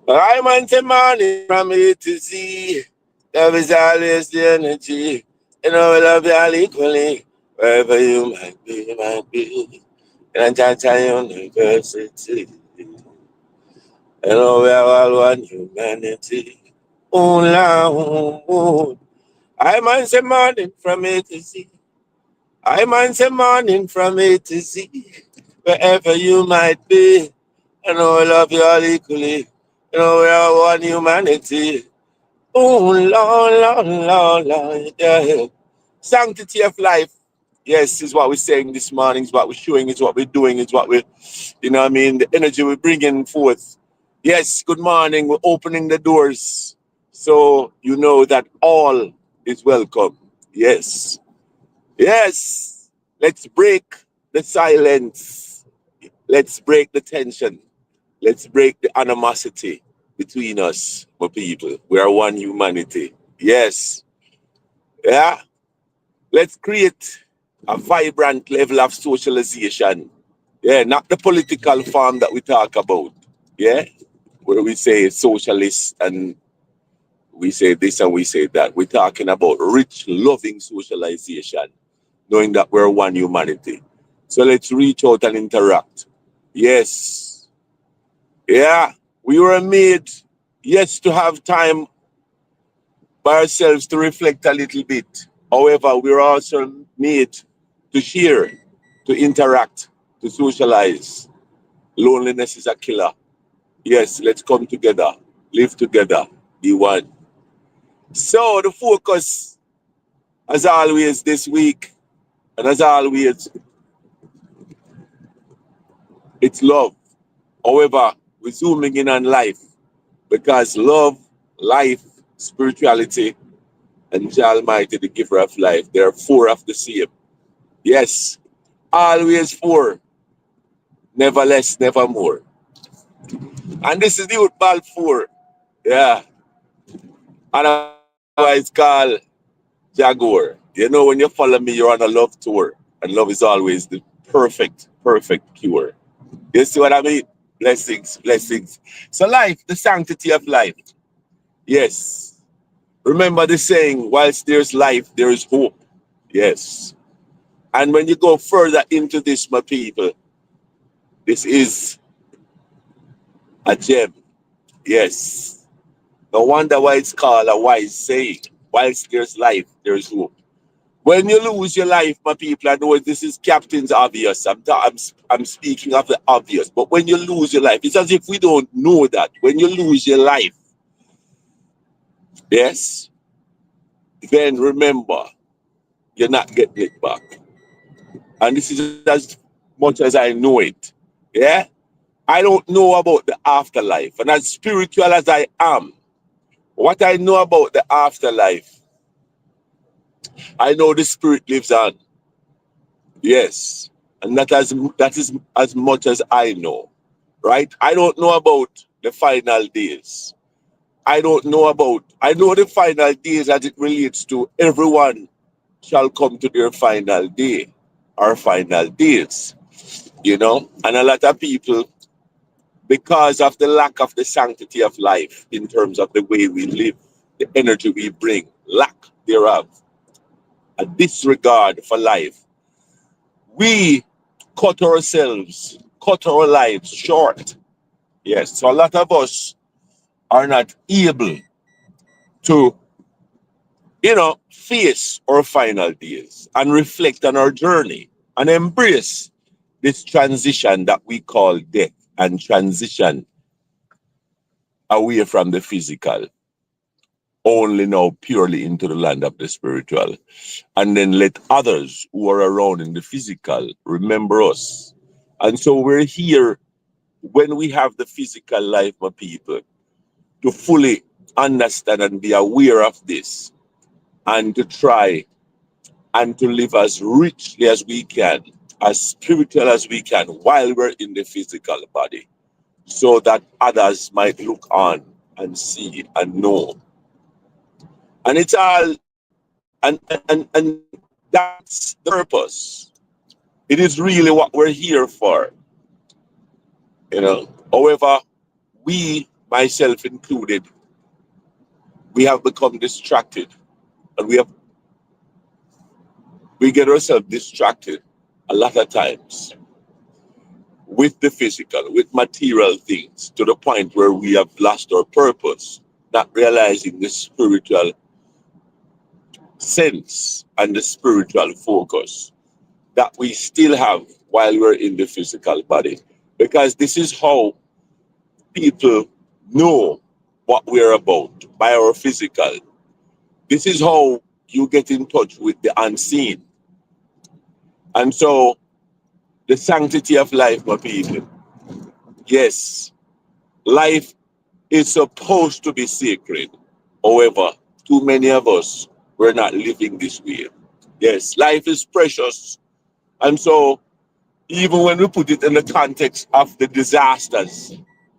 I man say money from A to Z. Love is always the energy. You know we love you all equally. Wherever you might be. In a University. You know we are all one humanity. Oh, Lord. I man say morning from A to Z. I man say morning from A to Z. Wherever you might be. You know we love you all equally. You know we are one humanity. Oh, Lord, Lord, Lord, Lord, yeah. Sanctity of life. Yes, is what we're saying this morning, is what we're showing, is what we're doing, is what we're, you know what I mean, the energy we're bringing forth. Yes, good morning. We're opening the doors so you know that all is welcome. Yes. Yes. Let's break the silence. Let's break the tension. Let's break the animosity between us, my people. We are one humanity. Yes. Yeah. Let's create a vibrant level of socialization. Yeah, not the political form that we talk about. Yeah, where we say socialist and we say this and we say that. We're talking about rich, loving socialization, knowing that we're one humanity. So let's reach out and interact. Yes. Yeah, we were made, yes, to have time by ourselves to reflect a little bit. However, we're also made to share, to interact, to socialize. Loneliness is a killer. Yes, let's come together, live together, be one. So the focus, as always, this week, and as always, it's love. However, we're zooming in on life because love, life, spirituality, and the Almighty, the giver of life, they are four of the same. Yes, always four, never less, never more. And this is the youth Balfour. Yeah. Otherwise called Jaguar. You know, when you follow me, you're on a love tour. And love is always the perfect cure. You see what I mean? Blessings, blessings. So life, the sanctity of life. Yes. Remember the saying, whilst there's life, there is hope. Yes. And when you go further into this, my people, this is a gem. Yes. No wonder why it's called a wise saying. Whilst there's life, there is hope. When you lose your life, my people, I know this is Captain's obvious. I'm speaking of the obvious. But when you lose your life, it's as if we don't know that. When you lose your life, yes, then remember, you're not getting it back. And this is as much as I know it. Yeah? I don't know about the afterlife. And as spiritual as I am, what I know about the afterlife, I know the spirit lives on. Yes. And that is as much as I know. Right? I don't know about the final days. I know the final days as it relates to everyone shall come to their final day or final days, you know? And a lot of people, because of the lack of the sanctity of life in terms of the way we live, the energy we bring, lack thereof, a disregard for life, we cut our lives short. Yes, so a lot of us are not able to, face our final days and reflect on our journey and embrace this transition that we call death and transition away from the physical, only now purely into the land of the spiritual. And then let others who are around in the physical remember us. And so we're here when we have the physical life, my people, to fully understand and be aware of this and to try and to live as richly as we can, as spiritual as we can while we're in the physical body, so that others might look on and see and know. And it's all, and that's the purpose. It is really what we're here for, you know. However, we, myself included, we have become distracted, and we get ourselves distracted a lot of times with the physical, with material things, to the point where we have lost our purpose, not realizing the spiritual sense and the spiritual focus that we still have while we're in the physical body. Because this is how people know what we're about, by our physical. This is how you get in touch with the unseen. And so, the sanctity of life, my people. Yes, life is supposed to be sacred. However, too many of us, we're not living this way. Yes, life is precious. And so, even when we put it in the context of the disasters,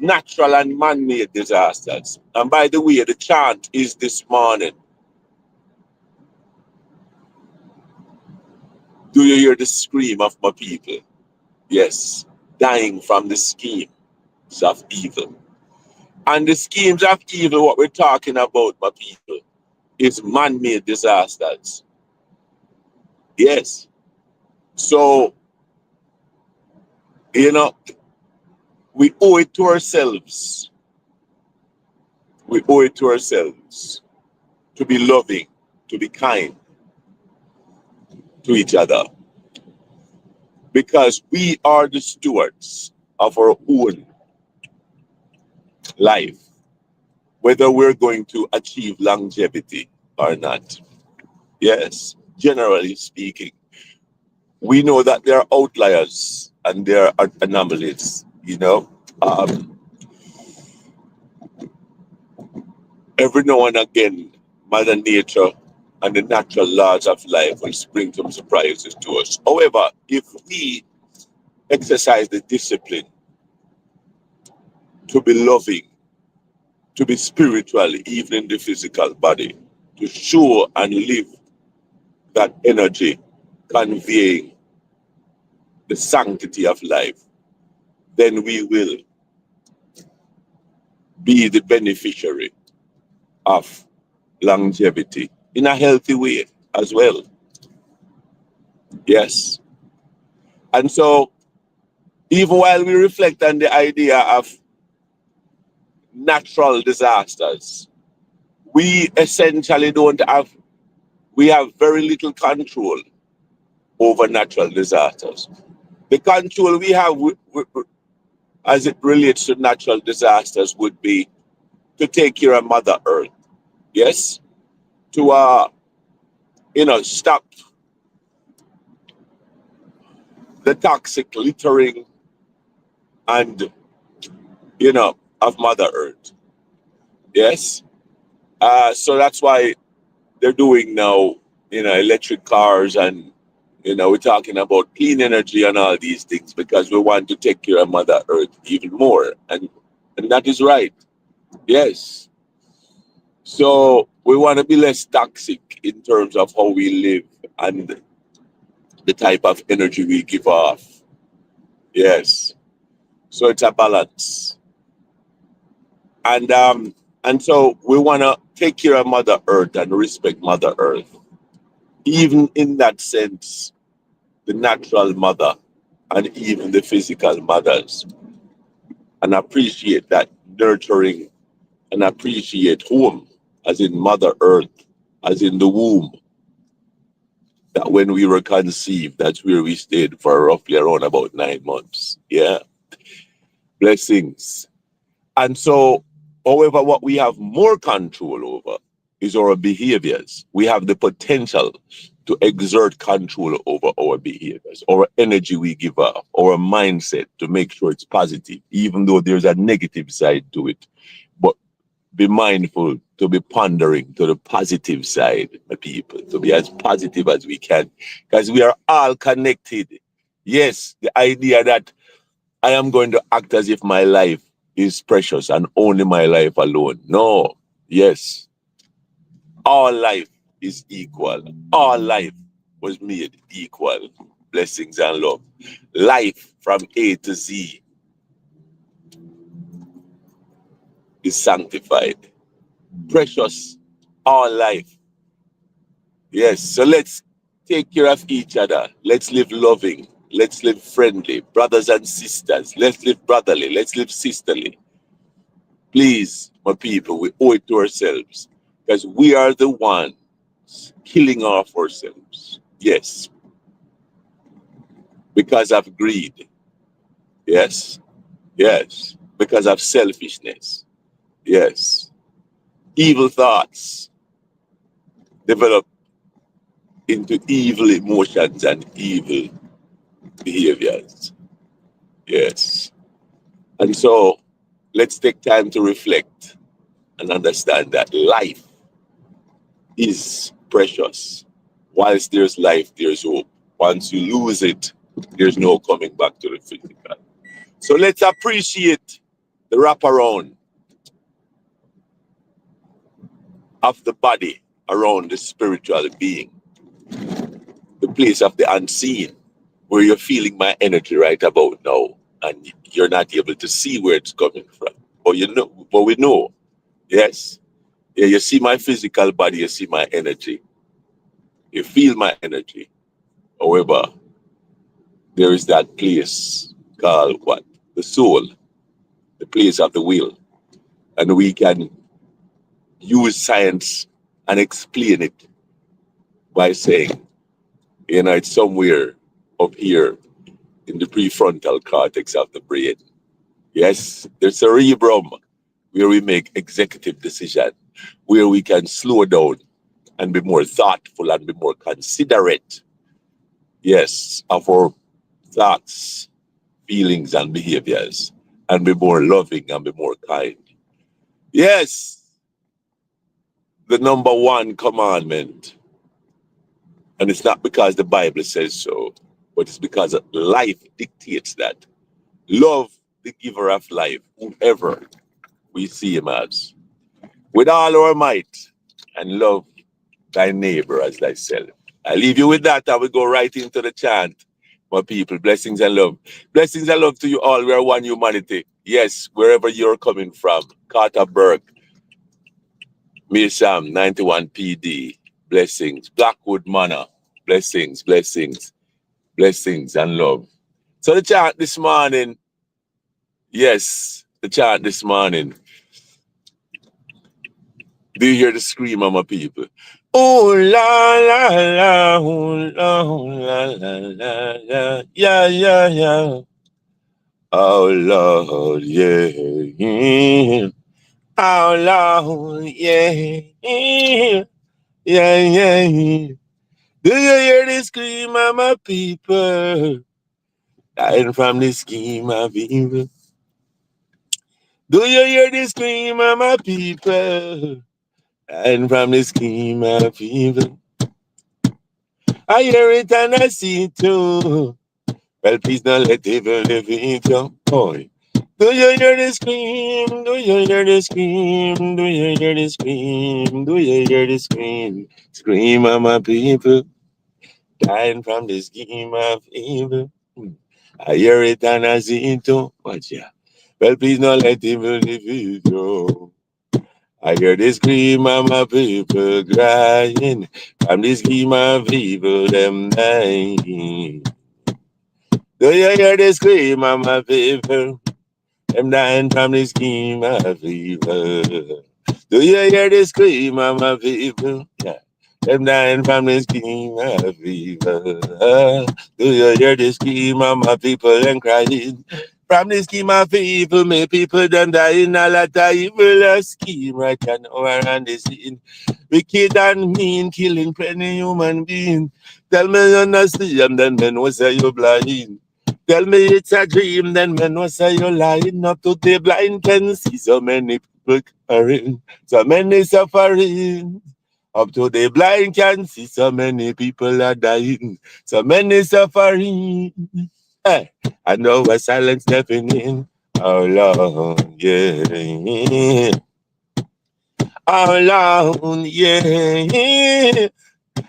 natural and man-made disasters. And by the way, the chant is this morning. Do you hear the scream of my people? Yes, dying from the schemes of evil. And the schemes of evil, what we're talking about, my people, is man-made disasters. Yes. So, you know, we owe it to ourselves. We owe it to ourselves to be loving, to be kind to each other. Because we are the stewards of our own life, whether we're going to achieve longevity or not. Yes, generally speaking, we know that there are outliers and there are anomalies, every now and again, Mother Nature and the natural laws of life will spring some surprises to us. However, if we exercise the discipline to be loving, to be spiritual, even in the physical body, to show and live that energy conveying the sanctity of life, then we will be the beneficiary of longevity in a healthy way as well. Yes. And so, even while we reflect on the idea of natural disasters, we essentially we have very little control over natural disasters. The control we have as it relates to natural disasters would be to take care of Mother Earth. Yes? To, stop the toxic littering and, of Mother Earth. Yes? So that's why they're doing now, electric cars and, we're talking about clean energy and all these things because we want to take care of Mother Earth even more. And that is right. Yes. So we want to be less toxic in terms of how we live and the type of energy we give off. Yes. So it's a balance. And so we want to take care of Mother Earth and respect Mother Earth. Even in that sense, the natural mother and even the physical mothers. And appreciate that nurturing and appreciate home, as in Mother Earth, as in the womb. That when we were conceived, that's where we stayed for roughly around about 9 months. Yeah. Blessings. And so, however, what we have more control over is our behaviors. We have the potential to exert control over our behaviors, our energy we give off, our mindset to make sure it's positive, even though there's a negative side to it. But be mindful to be pondering to the positive side, my people, to be as positive as we can, because we are all connected. Yes, the idea that I am going to act as if my life is precious and only my life alone. No, yes, all life is equal. All life was made equal. Blessings and love. Life from A to Z is sanctified. Precious, all life. Yes, so let's take care of each other. Let's live loving. Let's live friendly. Brothers and sisters, let's live brotherly. Let's live sisterly. Please, my people, we owe it to ourselves because we are the ones killing off ourselves. Yes, because of greed. Yes, yes, because of selfishness. Yes, evil thoughts develop into evil emotions and evil behaviors. Yes. And so let's take time to reflect and understand that life is precious. Whilst there's life, there's hope. Once you lose it, there's no coming back to the physical. So let's appreciate the wraparound of the body around the spiritual being, the place of the unseen, where you're feeling my energy right about now, and you're not able to see where it's coming from. But you know, but we know, yes. Yeah, you see my physical body, you see my energy, you feel my energy. However, there is that place called what? The soul, the place of the will. And we can use science and explain it by saying, it's somewhere up here in the prefrontal cortex of the brain. Yes, the cerebrum, where we make executive decision, where we can slow down and be more thoughtful and be more considerate, yes, of our thoughts, feelings, and behaviors, and be more loving and be more kind. Yes, the number one commandment, and it's not because the Bible says so, but it's because life dictates that. Love the giver of life, whoever we see him as, with all our might, and love thy neighbor as thyself. I leave you with that, and we go right into the chant. My people, blessings and love. Blessings and love to you all. We are one humanity. Yes, wherever you're coming from. Carterburg, Measham, 91 PD. Blessings. Blackwood Manor. Blessings, blessings, blessings and love. So the chant this morning, yes, the chant this morning. Do you hear the scream of my people? Oh la la la, oh la oh, la la la la, yeah yeah yeah. Oh Lord, yeah. Oh Lord, yeah. Yeah, yeah. Do you hear the scream of my people? Dying from the scheme of evil. Do you hear the scream of my people? Dying from the scheme of evil. I hear it and I see it too. Well, please don't let evil defeat you. Boy. Do you hear the scream? Do you hear the scream? Do you hear the scream? Do you hear the scream? Scream of my people, dying from the scheme of evil. I hear it and I see it too. Watch ya. Well, please don't let evil defeat you. I hear the scream of my people crying from the scheme of evil them dying. Do you hear the scream of my people? Them dying from the scheme of evil. Do you hear the scream of my people? Yeah. Them dying from the scheme of evil. Do you hear the scream of my people and crying? From the scheme of evil, my people done dying a lot of evil scheme right now around the scene. Wicked and mean, killing plenty human being. Tell me you not see them, then men will say you blind. Tell me it's a dream, then men will say you're lying. Up to the blind can see so many people suffering, so many suffering. Up to the blind can see so many people are dying, so many suffering. Hey, I know a silence stepping in. Oh Lord, yeah. Oh Lord, yeah.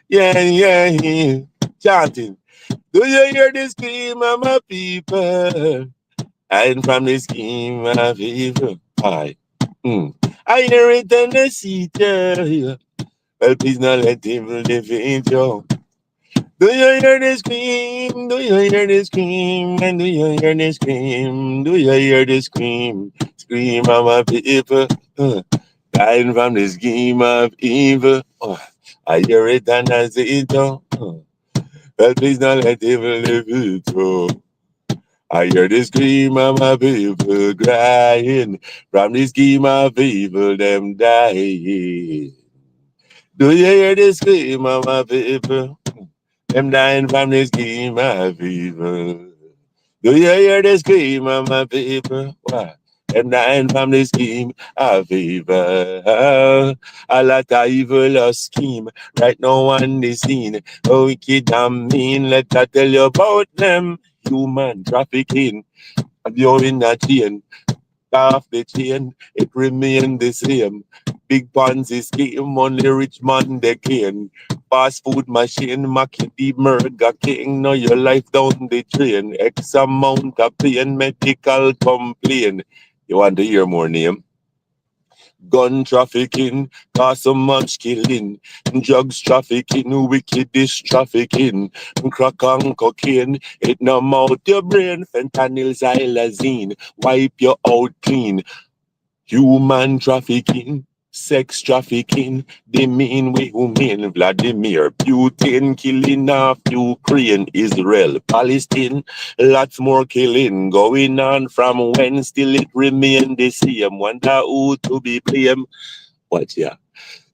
Yeah, yeah. Chanting. Do you hear the scream of my people? Hiding from the scheme of evil. Hi. I hear it in the seat, yeah. Well, please not let evil defeat you. Do you hear the scream? Do you hear the scream? And do you hear the scream? Do you hear the scream? Scream of my people, dying from the scheme of evil. I hear it and I see it. Well, please don't let evil defeat you. I hear the scream of my people crying from the scheme of evil, them dying. Do you hear the scream of my people? Them dying from the scheme of evil. Do you hear the scream of my people? Why? Them dying from the scheme of evil. A lot of evil a scheme right now on the scene. Oh, wicked and mean. Let I tell you about them. Human trafficking. You're in a chain off the chain, it remain the same. Big Ponzi scheme, only rich man they can. Fast food machine, Mackie Murder King. Now your life down the drain. X amount of pain, medical complaint. You want to hear more name? Gun trafficking, cause so much killing. Drugs trafficking, wickedest trafficking. Crack and cocaine, it numb out your brain. Fentanyl, xylazine, wipe you out clean. Human trafficking, sex trafficking, they mean we human. Vladimir Putin killing off Ukraine, Israel, Palestine. Lots more killing going on from when still it remain the same. Wonder who to be blamed. What yeah?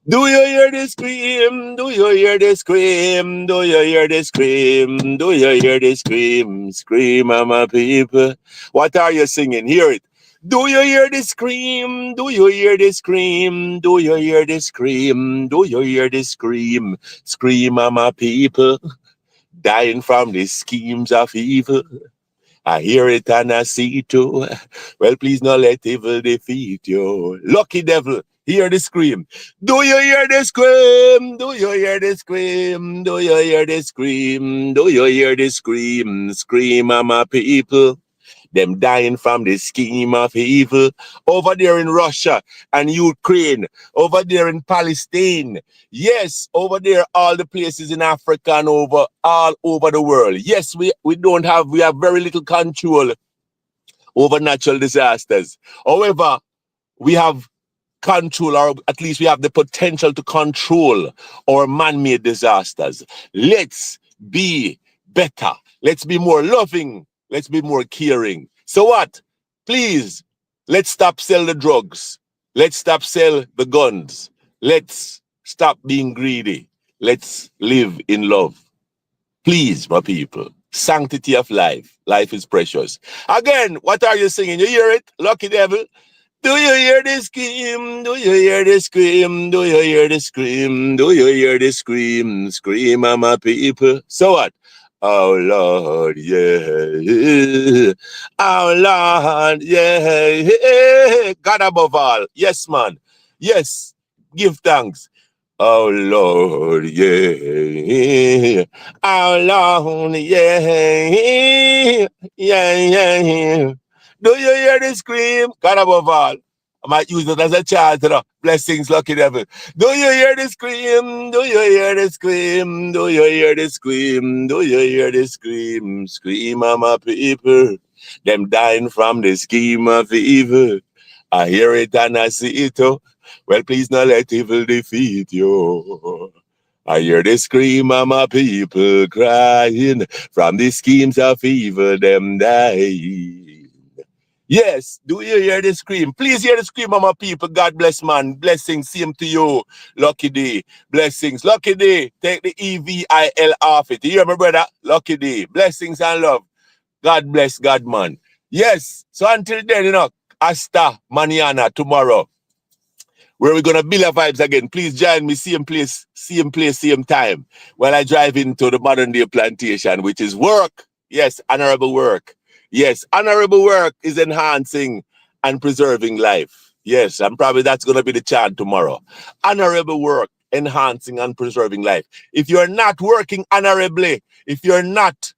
Do you hear the scream? Do you hear the scream? Do you hear the scream? Do you hear the scream? Scream, my people. What are you singing? Hear it. Do you hear the scream? Do you hear the scream? Do you hear the scream? Do you hear the scream? Scream, my people. Dying from the schemes of evil. I hear it and I see it too. Well, please not let evil defeat you. Lucky devil, hear the scream. Do you hear the scream? Do you hear the scream? Do you hear the scream? Do you hear the scream? Scream, my people. Them dying from the scheme of evil over there in Russia and Ukraine, over there in Palestine. Yes, over there, all the places in Africa and over all over the world. Yes, we have very little control over natural disasters. However, we have control, or at least we have the potential to control our man-made disasters. Let's be better. Let's be more loving. Let's be more caring. So what? Please, let's stop sell the drugs. Let's stop sell the guns. Let's stop being greedy. Let's live in love. Please, my people. Sanctity of life. Life is precious. Again, what are you singing? You hear it? Lucky devil. Do you hear the scream? Do you hear the scream? Do you hear the scream? Do you hear the scream? Scream, my people. So what? Oh Lord, yeah. Oh Lord, yeah. God above all. Yes, man. Yes. Give thanks. Oh Lord, yeah. Oh Lord, yeah. Yeah. Do you hear the scream? God above all. I might use it as a chant, Blessings, lucky devil. Do you hear the scream? Do you hear the scream? Do you hear the scream? Do you hear the scream? Scream of my people. Them dying from the scheme of evil. I hear it and I see it, Well, please not let evil defeat you. I hear the scream of my people crying from the schemes of evil, them dying. Yes, do you hear the scream? Please hear the scream of my people. God bless, man. Blessings, same to you. Lucky day. Blessings. Lucky day. Take the EVIL off it. You hear me, brother? Lucky day. Blessings and love. God bless, God, man. Yes. So until then, hasta mañana, tomorrow, where we're going to build our vibes again. Please join me, same place, same time, while I drive into the modern day plantation, which is work. Yes, honorable work. Yes, honorable work is enhancing and preserving life. Yes, and probably that's going to be the chant tomorrow. Honorable work, enhancing and preserving life. If you're not working honorably, if you're not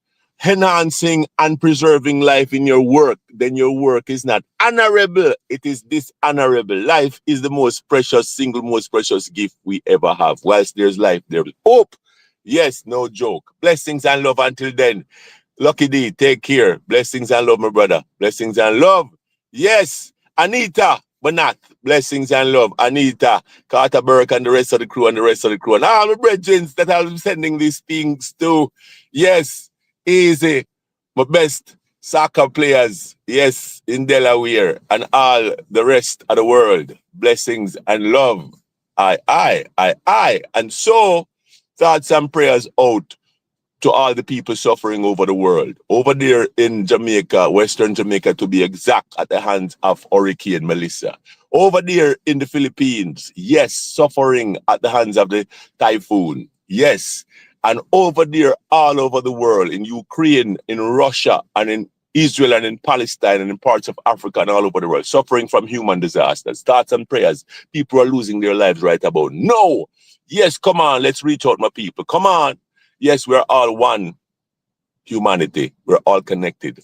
enhancing and preserving life in your work, then your work is not honorable. It is dishonorable. Life is the most precious, single most precious gift we ever have. Whilst there's life, there is hope. Yes, no joke. Blessings and love until then. Lucky D, take care. Blessings and love, my brother. Blessings and love. Yes, Anita Banat. Blessings and love. Anita, Carter Burke, and the rest of the crew, and all my brethren that I'm sending these things to. Yes, easy. My best soccer players, yes, in Delaware, and all the rest of the world. Blessings and love. I. And so, thoughts and prayers out to all the people suffering over the world. Over there in Jamaica, Western Jamaica to be exact, at the hands of Hurricane Melissa. Over there in the Philippines, yes, suffering at the hands of the typhoon. Yes. And over there, all over the world, in Ukraine, in Russia, and in Israel, and in Palestine, and in parts of Africa, and all over the world, suffering from human disasters. Thoughts and prayers. People are losing their lives right about now. Yes, come on, let's reach out, my people. Come on. Yes, we're all one humanity. We're all connected.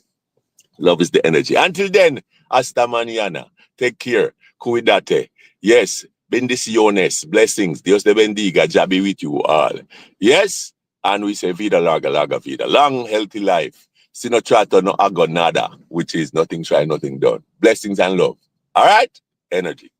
Love is the energy. Until then, hasta mañana. Take care. Cuídate. Yes, bendiciones, blessings. Dios te bendiga. Jah be with you all. Yes, and we say vida larga, larga vida. Long, healthy life. Sino trato, no hago nada, which is nothing try, nothing done. Blessings and love. All right? Energy.